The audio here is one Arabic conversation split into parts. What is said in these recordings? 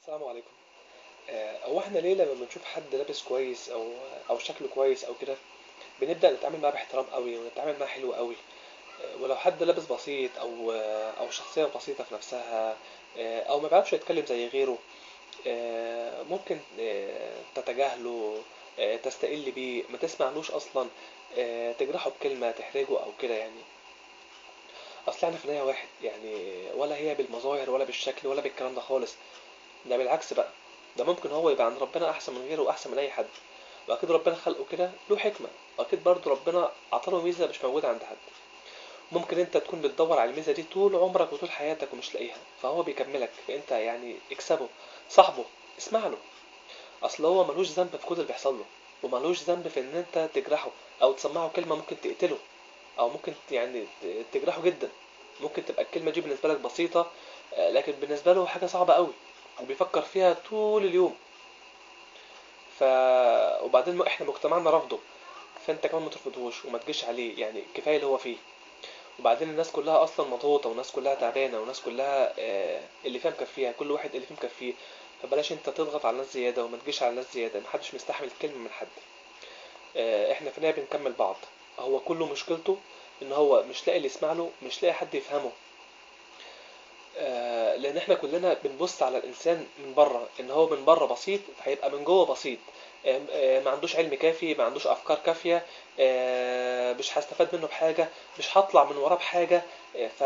السلام عليكم. هو احنا ليه لما بنشوف حد لابس كويس او شكله كويس او كده بنبدأ نتعامل معاه باحترام قوي ونتعامل معاه حلو قوي. ولو حد لابس بسيط او شخصية بسيطة في نفسها، او ما بيعرفش يتكلم زي غيره، ممكن تتجاهله، تستقل بيه، ما تسمعلوش اصلا، تجرحه بكلمة تحرجه او كده يعني. اصل احنا في النهاية واحد يعني، ولا هي بالمظاهر ولا بالشكل ولا بالكلام ده خالص. ده بالعكس بقى، ده ممكن هو يبقى عند ربنا احسن من غيره واحسن من اي حد. واكيد ربنا خلقه كده له حكمة، واكيد برضه ربنا عطاله ميزة مش موجودة عند حد. ممكن انت تكون بتدور على الميزة دي طول عمرك وطول حياتك ومش لاقيها، فهو بيكملك، فانت يعني اكسبه، صاحبه، اسمع له. اصل هو ملوش ذنب في كل اللي بيحصل له، وملوش ذنب في ان انت تجرحه او تسمعه كلمة ممكن تقتله، او ممكن يعني تجرحه جدا. ممكن تبقى الكلمة دي بالنسبة لك بسيطة، لكن بالنسبة له حاجة صعبة قوي وبيفكر فيها طول اليوم. ف وبعدين احنا مجتمعنا رافضه، فانت كمان ما ترفضهوش وما تجيش عليه، يعني كفايه اللي هو فيه. وبعدين الناس كلها اصلا مضغوطه، والناس كلها تعبانه، والناس كلها اللي فيها مكفيها، كل واحد اللي فيه مكفيه. فبلاش انت تضغط على الناس زياده وما تجيش على الناس زياده، محدش مستحمل كلمه من حد. احنا في النهايه بنكمل بعض. هو كله مشكلته ان هو مش لاقي اللي يسمع له، مش لاقي حد يفهمه. لان احنا كلنا بنبص على الانسان من بره، ان هو من بره بسيط هيبقى من جوه بسيط. ما عندوش علم كافي، ما عندوش افكار كافيه، مش هستفاد منه بحاجه، مش هطلع من وراه بحاجه. ف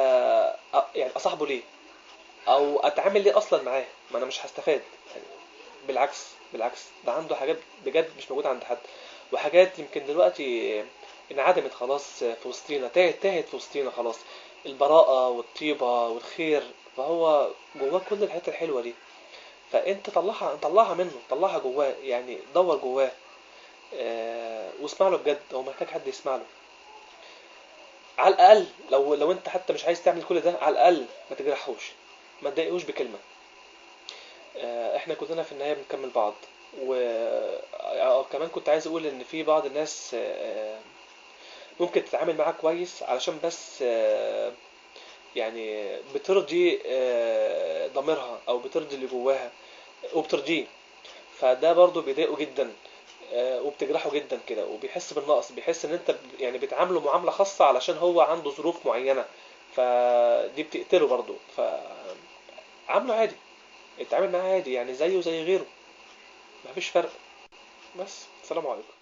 يعني اصاحبه ليه او اتعامل ليه اصلا معاه؟ ما انا مش هستفاد يعني. بالعكس، بالعكس، ده عنده حاجات بجد مش موجوده عند حد، وحاجات يمكن دلوقتي انعدمت خلاص في وسطينا، تاهت في وسطينا خلاص. البراءة والطيبة والخير، فهو جواه كل الحاجات الحلوة دي. فانت طلعها منه، طلعها جواه يعني، دور جواه. واسمع له بجد، هو محتاج حد يسمع له. على الاقل لو انت حتى مش عايز تعمل كل ده، على الاقل ما تجرحوش، ما تضايقوش بكلمة. احنا كلنا في النهاية بنكمل بعض. و كمان كنت عايز اقول ان في بعض الناس ممكن تتعامل معاه كويس علشان بس يعني بترضي ضميرها او بترضي اللي جواها وبترضيه. فده برضو بيضايقه جدا، وبتجرحه جدا كده، وبيحس بالنقص، بيحس ان انت يعني بتعامله معاملة خاصة علشان هو عنده ظروف معينة. فدي بتقتله برضو. فعامله عادي، اتعامل معاه عادي يعني زيه زي غيره، مفيش فرق. بس السلام عليكم.